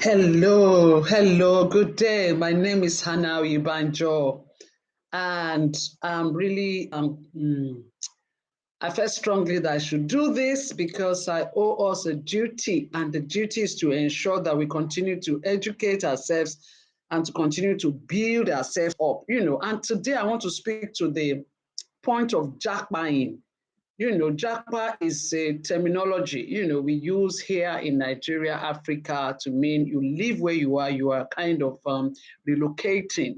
Hello, good day. My name is Hannah Ibanjo, and I'm really I felt strongly that I should do this because I owe us a duty, and the duty is to ensure that we continue to educate ourselves and to continue to build ourselves up. And today I want to speak to the point of jackpying. Japa is a terminology, we use here in Nigeria, Africa, to mean you live where you are kind of relocating,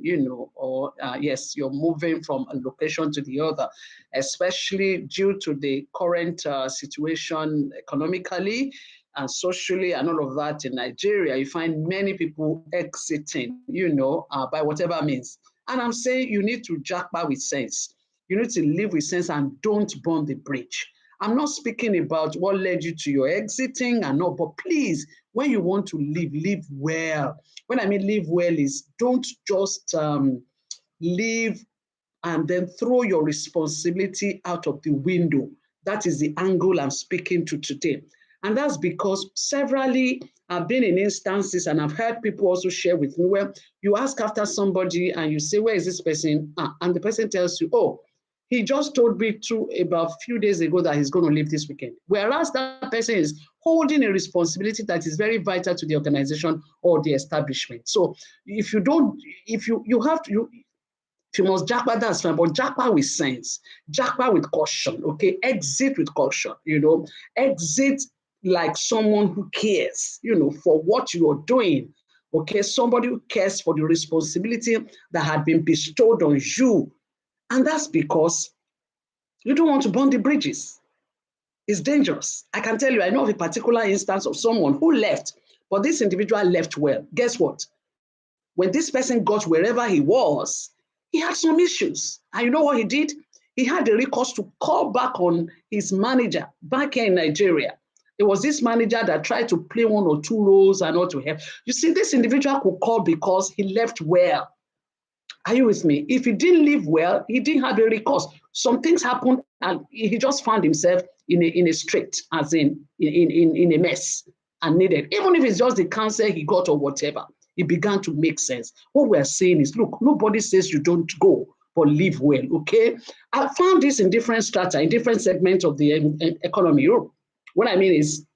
or yes, you're moving from a location to the other, especially due to the current situation economically and socially and all of that in Nigeria. You find many people exiting, by whatever means. And I'm saying you need to japa with sense. You need to live with sense and don't burn the bridge. I'm not speaking about what led you to your exiting and all, but please, when you want to live well. When I mean live well is don't just live and then throw your responsibility out of the window. That is the angle I'm speaking to today. And that's because severally I've been in instances and I've heard people also share with me where you ask after somebody and you say, where is this person? And the person tells you, oh, he just told me about a few days ago that he's going to leave this weekend. Whereas that person is holding a responsibility that is very vital to the organization or the establishment. So if you don't, if you must japa, that's fine, but japa with sense, japa with caution, okay? Exit with caution, exit like someone who cares, for what you're doing, okay? Somebody who cares for the responsibility that had been bestowed on you. And that's because you don't want to burn the bridges. It's dangerous. I can tell you, I know of a particular instance of someone who left, but this individual left well. Guess what? When this person got wherever he was, he had some issues. And you know what he did? He had the recourse to call back on his manager back here in Nigeria. It was this manager that tried to play one or two roles and not to help. You see, this individual could call because he left well. Are you with me? If he didn't live well, he didn't have a recourse. Some things happened and he just found himself in a strait, as in a mess and needed. Even if it's just the counsel he got or whatever, it began to make sense. What we're saying is, look, nobody says you don't go, but live well, okay? I found this in different strata, in different segments of the economy. What I mean is,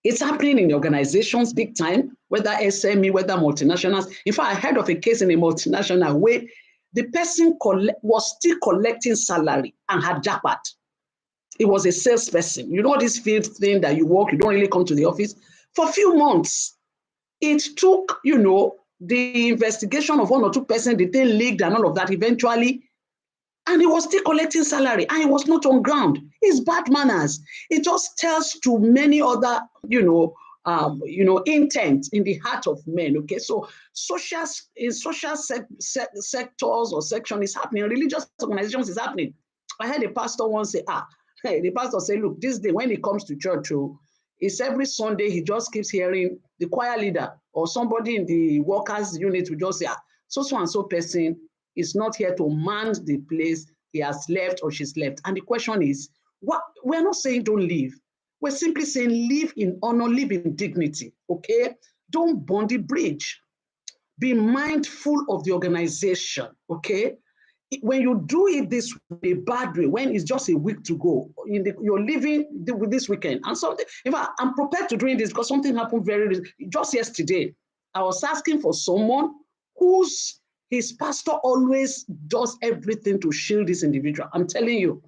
it's happening in organizations big time, whether SME, whether multinationals. In fact, I heard of a case in a multinational where the person was still collecting salary and had jackpot. It was a salesperson. You know this field thing that you work, you don't really come to the office. For a few months, it took, the investigation of one or two persons, the thing leaked and all of that eventually, and he was still collecting salary and he was not on ground. It's bad manners. It just tells to many other, intent in the heart of men. Okay, so in social sectors or section is happening. Religious organizations is happening. I heard a pastor once say, the pastor say, look, this day when he comes to church, it's every Sunday he just keeps hearing the choir leader or somebody in the workers unit will just say, so and so person is not here to man the place, he has left or she's left. And the question is, we're not saying don't leave. We're simply saying live in honor, live in dignity, okay? Don't burn the bridge. Be mindful of the organization, okay? When you do it this way, bad way, when it's just a week to go, you're leaving with this weekend. And something, in fact, I'm prepared to doing this because something happened just yesterday. I was asking for someone his pastor always does everything to shield this individual. I'm telling you,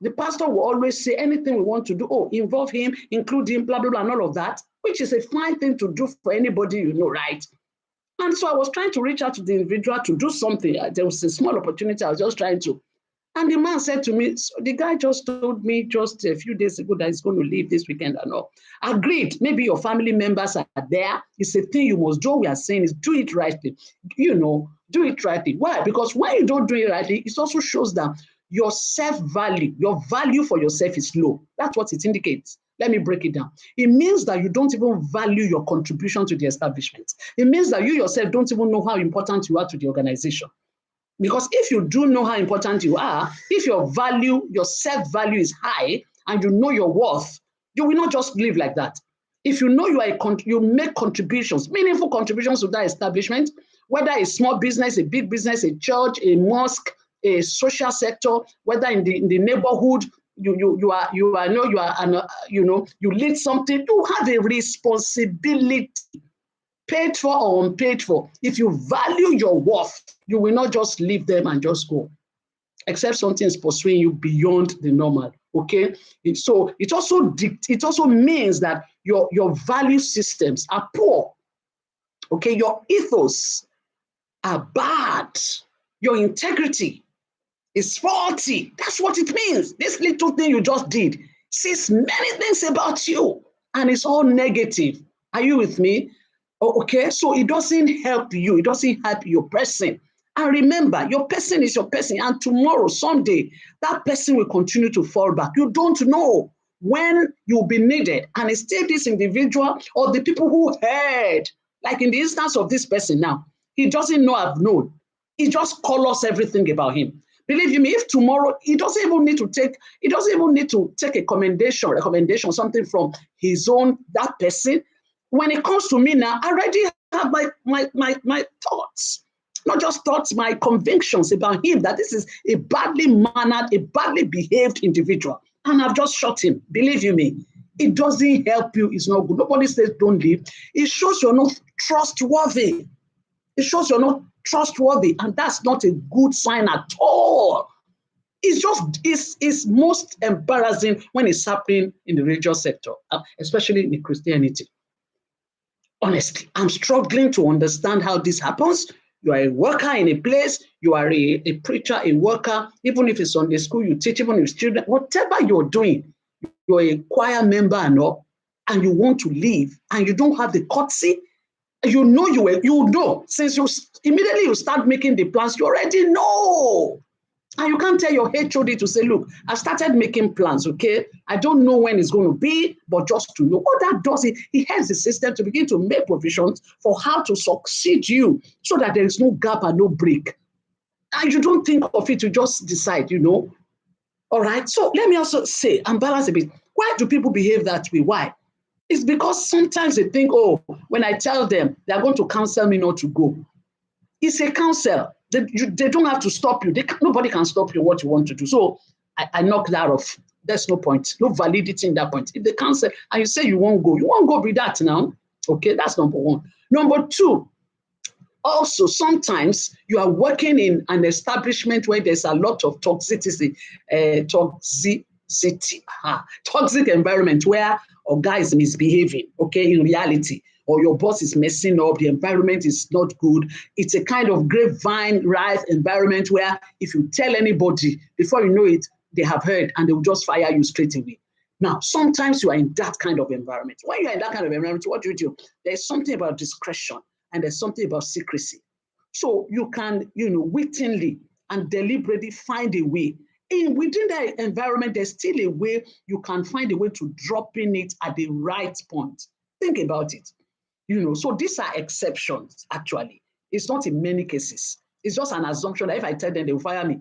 the pastor will always say anything we want to do, involve him, include him, blah, blah, blah, and all of that, which is a fine thing to do for anybody, right? And so I was trying to reach out to the individual to do something. There was a small opportunity. I was just trying to. And the man said to me, so the guy just told me just a few days ago that he's going to leave this weekend and all. Agreed. Maybe your family members are there. It's a thing you must do. What we are saying is do it rightly. Do it rightly. Why? Because when you don't do it rightly, it also shows that your self-value, your value for yourself is low. That's what it indicates. Let me break it down. It means that you don't even value your contribution to the establishment. It means that you yourself don't even know how important you are to the organization. Because if you do know how important you are, if your self-value is high, and you know your worth, you will not just live like that. If you know you make contributions, meaningful contributions to that establishment, whether a small business, a big business, a church, a mosque, a social sector, whether in the neighborhood, you lead something, you have a responsibility, paid for or unpaid for. If you value your worth, you will not just leave them and just go, except something is pursuing you beyond the normal. Okay, so it also means that your value systems are poor. Okay, your ethos are bad. Your integrity is faulty. That's what it means. This little thing you just did says many things about you, and it's all negative. Are you with me? Okay, so it doesn't help you. It doesn't help your person. And remember, your person is your person. And tomorrow, someday, that person will continue to fall back. You don't know when you'll be needed. And it's still this individual or the people who heard, like in the instance of this person now, he doesn't know I've known. He just calls us everything about him. Believe you me, if tomorrow he doesn't even need to take a recommendation, something from his own, that person. When it comes to me now, I already have my thoughts. Not just thoughts, my convictions about him, that this is a badly mannered, a badly behaved individual. And I've just shot him. Believe you me, it doesn't help you. It's not good. Nobody says don't leave. It shows you're not trustworthy. It shows you're not trustworthy. And that's not a good sign at all. It's most embarrassing when it's happening in the religious sector, especially in Christianity. Honestly, I'm struggling to understand how this happens. You are a worker in a place, you are a preacher, a worker, even if it's on the school you teach, even if it's children, whatever you're doing, you're a choir member and all, and you want to leave, and you don't have the courtesy, you know, since you immediately start making the plans, you already know. And you can't tell your HOD to say, look, I've started making plans, okay? I don't know when it's going to be, but just to know. What that does, he has the system to begin to make provisions for how to succeed you so that there is no gap and no break. And you don't think of it, you just decide, All right, so let me also say, and balance a bit. Why do people behave that way? Why? It's because sometimes they think, oh, when I tell them, they're going to counsel me not to go. It's a counsel. They don't have to stop you. Nobody can stop you what you want to do. So I knock that off. There's no point, no validity in that point. If they counsel and you say you won't go with that now. Okay, that's number one. Number two, also, sometimes you are working in an establishment where there's a lot of toxic environment where a guy is misbehaving, okay, in reality, or your boss is messing up, the environment is not good. It's a kind of grapevine rife environment where if you tell anybody, before you know it, they have heard and they will just fire you straight away. Now, sometimes you are in that kind of environment. When you're in that kind of environment, what do? There's something about discretion and there's something about secrecy. So you can, wittingly and deliberately find a way. Within that environment, there's still a way you can find a way to drop in it at the right point. Think about it. So these are exceptions, actually. It's not in many cases. It's just an assumption that if I tell them, they will fire me.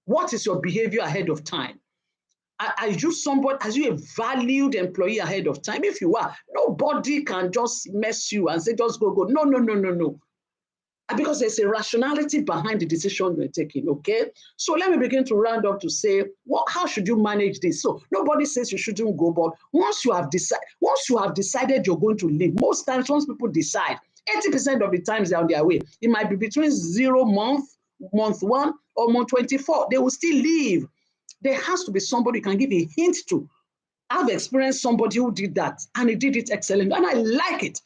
What is your behavior ahead of time? Are you a valued employee ahead of time? If you are, nobody can just mess you and say, just go. No. Because there's a rationality behind the decision you're taking, okay? So let me begin to round up to say, how should you manage this? So nobody says you shouldn't go, but once you have decided you're going to leave, most times once people decide, 80% of the times they're on their way. It might be between 0 month 1, or month 24. They will still leave. There has to be somebody you can give a hint to. I've experienced somebody who did that, and he did it excellent, and I like it.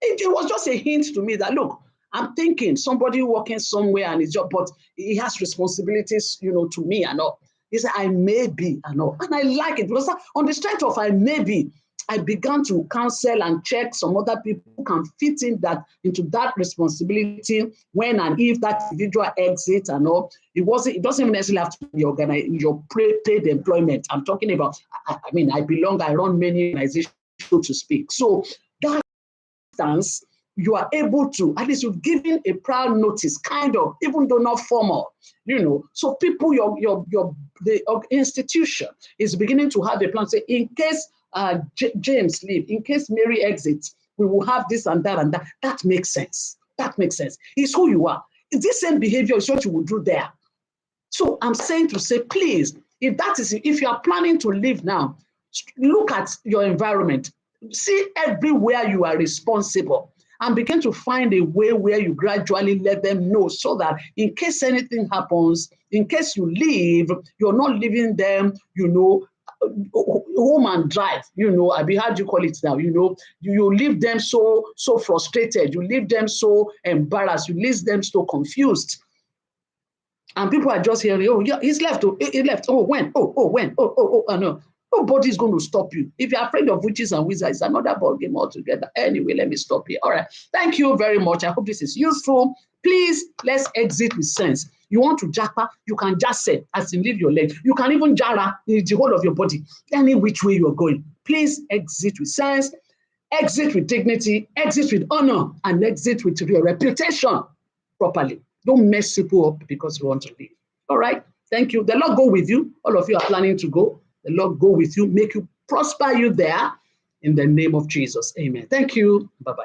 It was just a hint to me that, look, I'm thinking somebody working somewhere and his job, but he has responsibilities, to me and all. He said, I may be and all. And I like it because on the strength of I may be, I began to counsel and check some other people who can fit into that responsibility when and if that individual exits and all. It doesn't even necessarily have to be your paid employment. I'm talking about, I run many organizations, so to speak. So that stance, you are able to, at least you've given a prior notice, kind of, even though not formal, So people, the institution is beginning to have a plan. Say, in case James leave, in case Mary exits, we will have this and that and that. That makes sense. That makes sense. It's who you are. This same behavior is what you will do there. So I'm saying to say, please, if you are planning to leave now, look at your environment. See everywhere you are responsible and begin to find a way where you gradually let them know, so that in case anything happens, in case you leave, you're not leaving them, home and drive, how do you call it now? You leave them so frustrated, you leave them so embarrassed, you leave them so confused. And people are just hearing, oh, yeah, he's left. He left. Oh, when? When? No. Nobody's going to stop you. If you're afraid of witches and wizards, it's another ball game altogether. Anyway, let me stop here. All right. Thank you very much. I hope this is useful. Please, let's exit with sense. You want to japa, you can just say, as in leave your leg. You can even jara the whole of your body, any which way you're going. Please exit with sense, exit with dignity, exit with honor, and exit with your reputation properly. Don't mess people up because you want to leave. All right. Thank you. The Lord go with you. All of you are planning to go. The Lord go with you, make you prosper you there in the name of Jesus. Amen. Thank you. Bye-bye.